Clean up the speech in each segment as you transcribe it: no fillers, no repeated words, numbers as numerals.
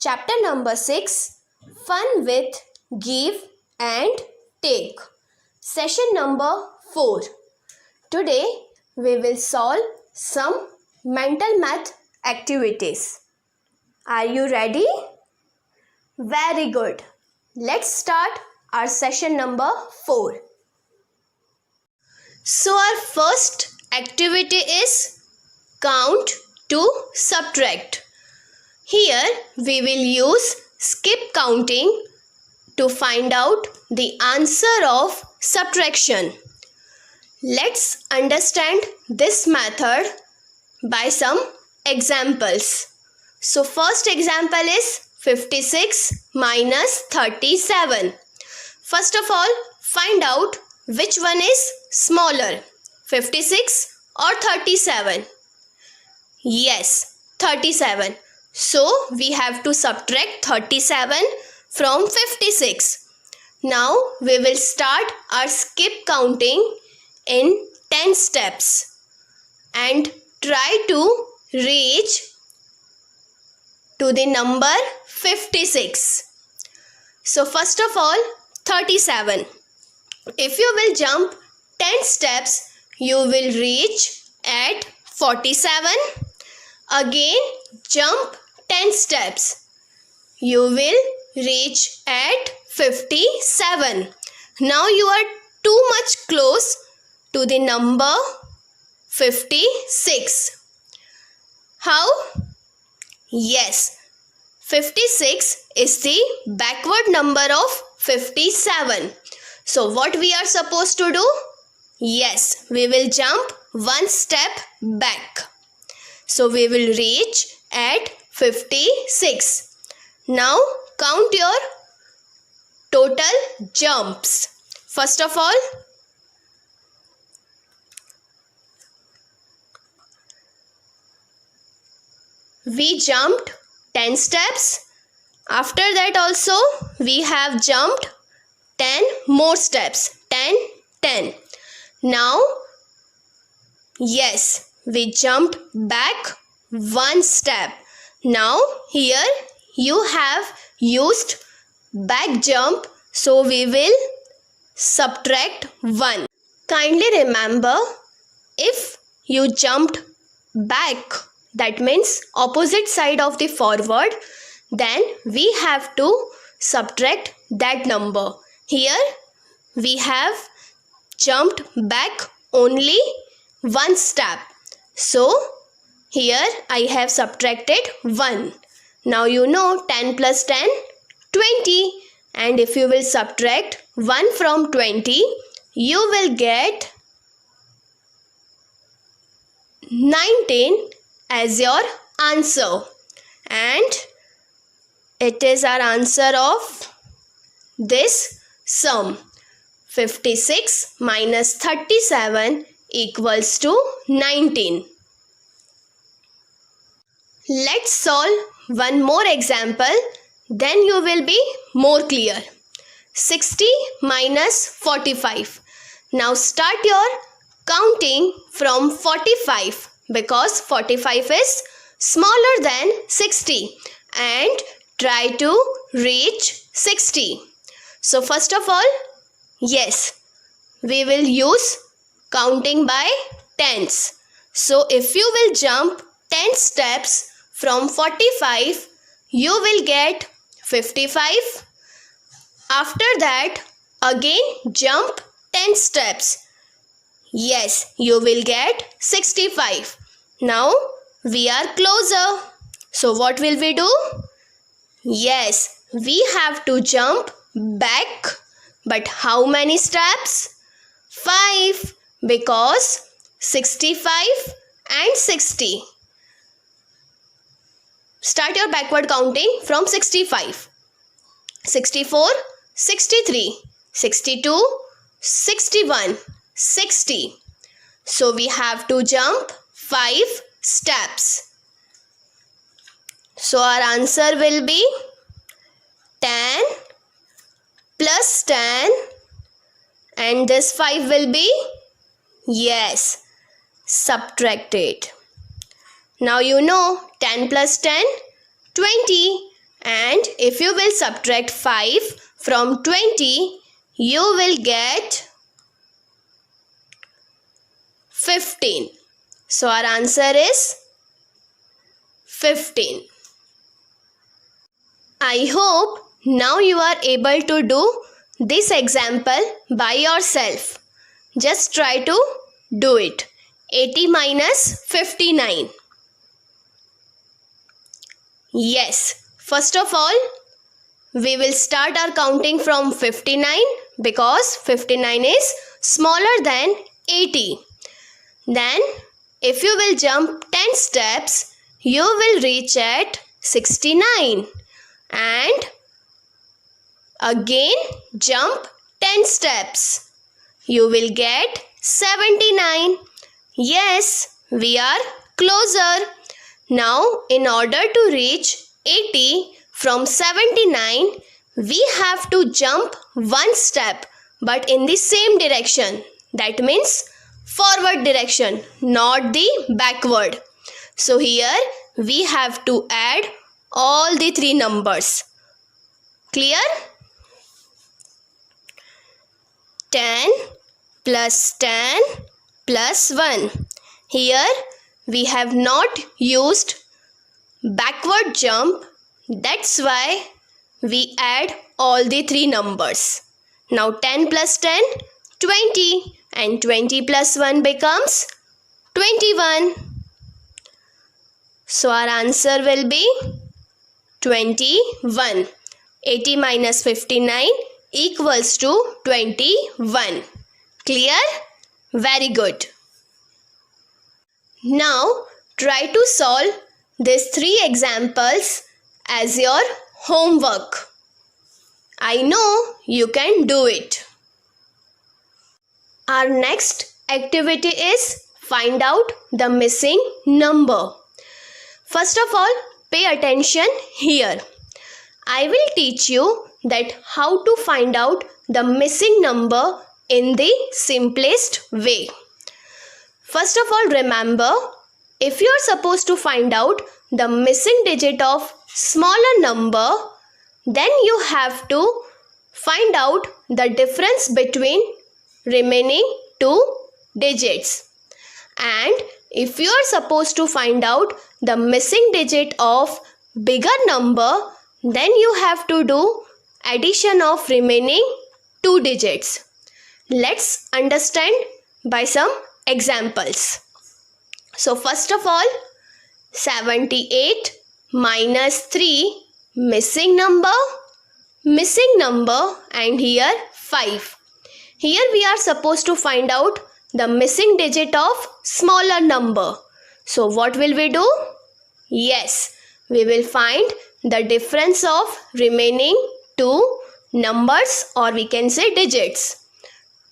Chapter number 6, Fun with Give and Take. Session number 4. Today we will solve some mental math activities. Are you ready? Very good. Let's start our session number 4. So our first activity is count to subtract. Here we will use skip counting to find out the answer of subtraction. Let's understand this method by some examples. So first example is 56 minus 37. First of all, find out which one is smaller, 56 or 37. Yes, 37. So we have to subtract 37 from 56. Now we will start our skip counting in 10 steps and try to reach to the number 56. So first of all, 37. If you will jump 10 steps, you will reach at 47. Again, jump 10 steps. You will reach at 57. Now you are too much close to the number 56. How? Yes, 56 is the backward number of 57. So what we are supposed to do? Yes, we will jump one step back. So we will reach at 56. Now count your total jumps. First of all, we jumped 10 steps. After that also we have jumped 10 more steps. 10, 10. Now, yes, we jumped back one step. Now here you have used back jump, so we will subtract 1. Kindly remember, if you jumped back, that means opposite side of the forward, then we have to subtract that number. Here we have jumped back only one step. So here I have subtracted 1. Now you know 10 plus 10, 20. And if you will subtract 1 from 20, you will get 19 as your answer. And it is our answer of this sum. 56 minus 37 equals to 19. Let's solve one more example, then you will be more clear. 60 minus 45. Now start your counting from 45 because 45 is smaller than 60 and try to reach 60. So first of all, yes, we will use counting by tens. So if you will jump 10 steps from 45, you will get 55. After that, again jump 10 steps. Yes, you will get 65. Now we are closer. So what will we do? Yes, we have to jump back. But how many steps? 5, because 65 and 60. Start your backward counting from 65. 64, 63, 62, 61, 60. So we have to jump 5 steps. So our answer will be 10 plus 10, and this 5 will be, yes, subtracted. Now you know 10 plus 10, 20, if you will subtract 5 from 20, you will get 15. So our answer is 15. I hope now you are able to do this example by yourself. Just try to do it. 80 minus 59. Yes, first of all, we will start our counting from 59 because 59 is smaller than 80. Then, if you will jump 10 steps, you will reach at 69. And again jump 10 steps. You will get 79. Yes, we are closer. Now, in order to reach 80 from 79, we have to jump one step but in the same direction. That means forward direction, not the backward. So here we have to add all the three numbers. Clear? 10 plus 10 plus 1. Here we have not used backward jump. That's why we add all the three numbers. Now 10 plus 10, 20. And 20 plus 1 becomes 21. So our answer will be 21. 80 minus 59 equals to 21. Clear? Very good. Now try to solve these three examples as your homework. I know you can do it. Our next activity is find out the missing number. First of all, pay attention here. I will teach you that how to find out the missing number in the simplest way. First of all, remember, if you are supposed to find out the missing digit of smaller number, then you have to find out the difference between remaining two digits. And if you are supposed to find out the missing digit of bigger number, then you have to do addition of remaining two digits. Let's understand by some examples. So first of all, 78 minus 3, missing number, and here 5. Here we are supposed to find out the missing digit of smaller number. So what will we do? Yes, we will find the difference of remaining two numbers, or we can say digits.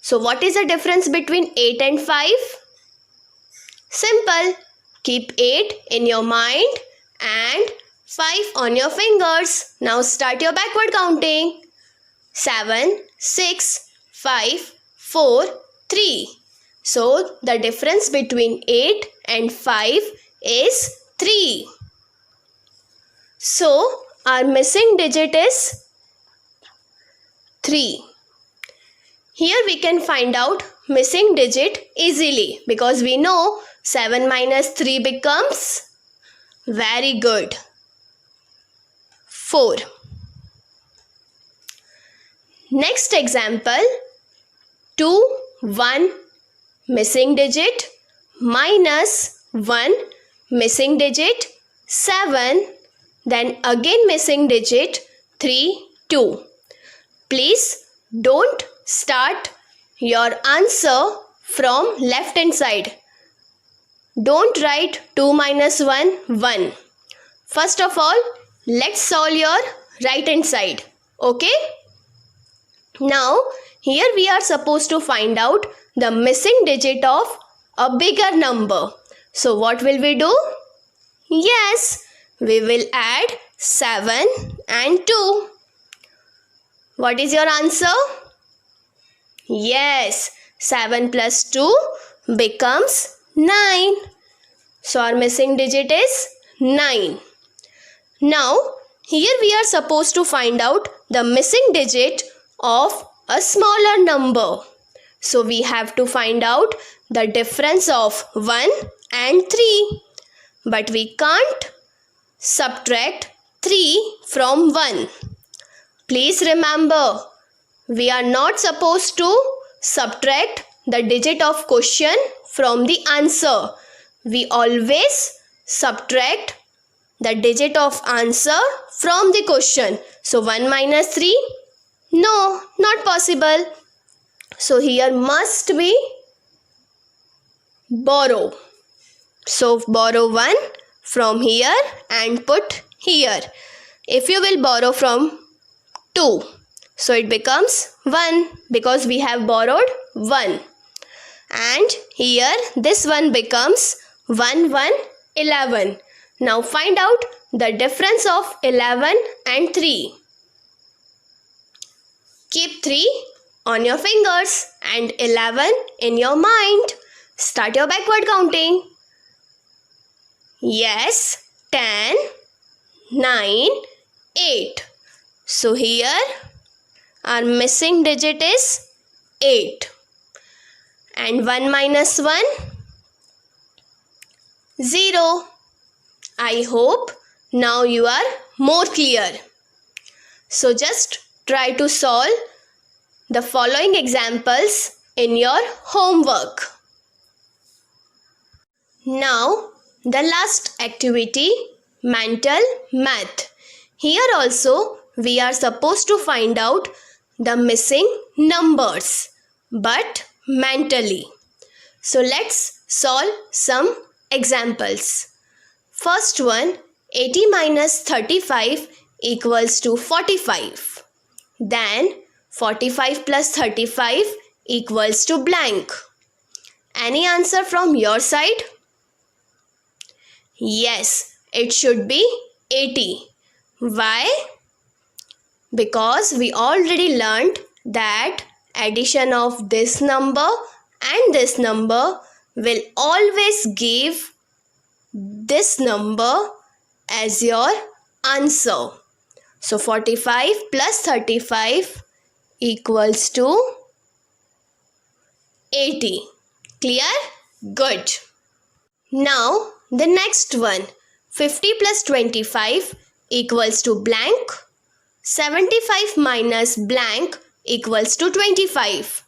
So what is the difference between 8 and 5? Simple. Keep 8 in your mind and 5 on your fingers. Now start your backward counting. 7, 6, 5, 4, 3. So the difference between 8 and 5 is 3. So our missing digit is 3. Here we can find out missing digit easily because we know 7 minus 3 becomes, very good, 4. Next example, 2, 1, missing digit, minus 1, missing digit, 7, then again missing digit, 3, 2. Please don't start your answer from left hand side. Don't write 2 minus 1, 1. First of all, let's solve your right hand side. Okay? Now, here we are supposed to find out the missing digit of a bigger number. So, what will we do? Yes, we will add 7 and 2. What is your answer? Yes, 7 plus 2 becomes 9. So our missing digit is 9. Now Here we are supposed to find out the missing digit of a smaller number. So we have to find out the difference of 1 and 3. But we can't subtract 3 from 1. Please remember, we are not supposed to subtract the digit of question from the answer. We always subtract the digit of answer from the question. So 1 minus 3? No, not possible. So here must be borrow. So borrow 1 from here and put here. If you will borrow from 2, so it becomes 1 because we have borrowed 1. And here this one becomes 1, 1, 11. Now find out the difference of 11 and 3. Keep 3 on your fingers and 11 in your mind. Start your backward counting. Yes, 10, 9, 8. So here our missing digit is 8. And 1 minus 1? 0. I hope now you are more clear. So just try to solve the following examples in your homework. Now the last activity, mental math. Here also we are supposed to find out the missing numbers, but mentally. So let's solve some examples. First one, 80 minus 35 equals to 45. Then 45 plus 35 equals to blank. Any answer from your side? Yes, it should be 80. Why? Because we already learned that addition of this number and this number will always give this number as your answer. So 45 plus 35 equals to 80. Clear? Good. Now the next one, 50 plus 25 equals to blank. 75 minus blank equals to 25.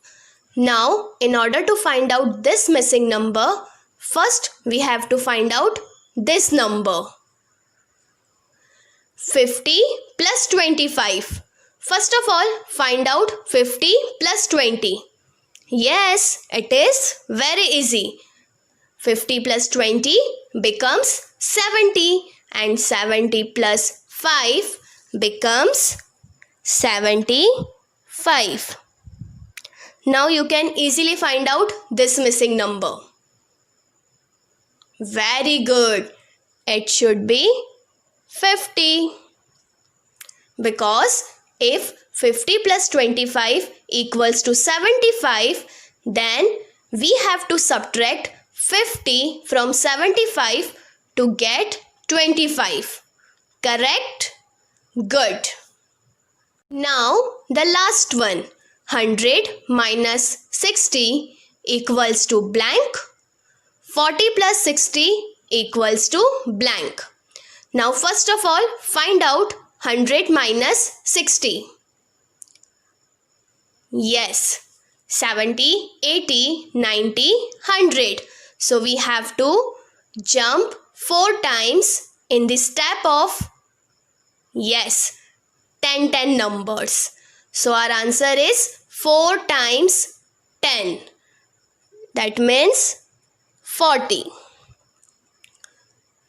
Now in order to find out this missing number, first we have to find out this number. 50 plus 25. First of all, find out 50 plus 20. Yes, it is very easy. 50 plus 20 becomes 70 and 70 plus 5 becomes 75. Now you can easily find out this missing number. Very good. It should be 50. Because if 50 plus 25 equals to 75, then we have to subtract 50 from 75 to get 25. Correct? Good. Now the last one, 100 minus 60 equals to blank. 40 plus 60 equals to blank. Now first of all, find out 100 minus 60. Yes, 70, 80, 90, 100. So we have to jump 4 times in the step of, yes, 10 numbers. So our answer is 4 times 10. That means 40.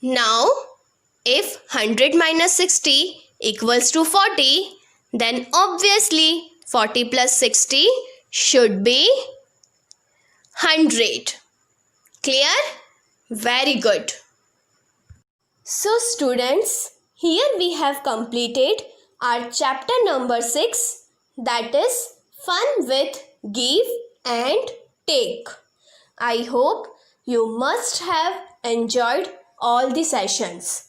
Now if 100 minus 60 equals to 40, then obviously 40 plus 60 should be 100. Clear? Very good. So students, here we have completed our chapter number 6, that is fun with give and take. I hope you must have enjoyed all the sessions.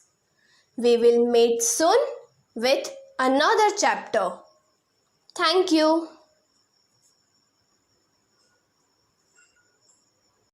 We will meet soon with another chapter. Thank you.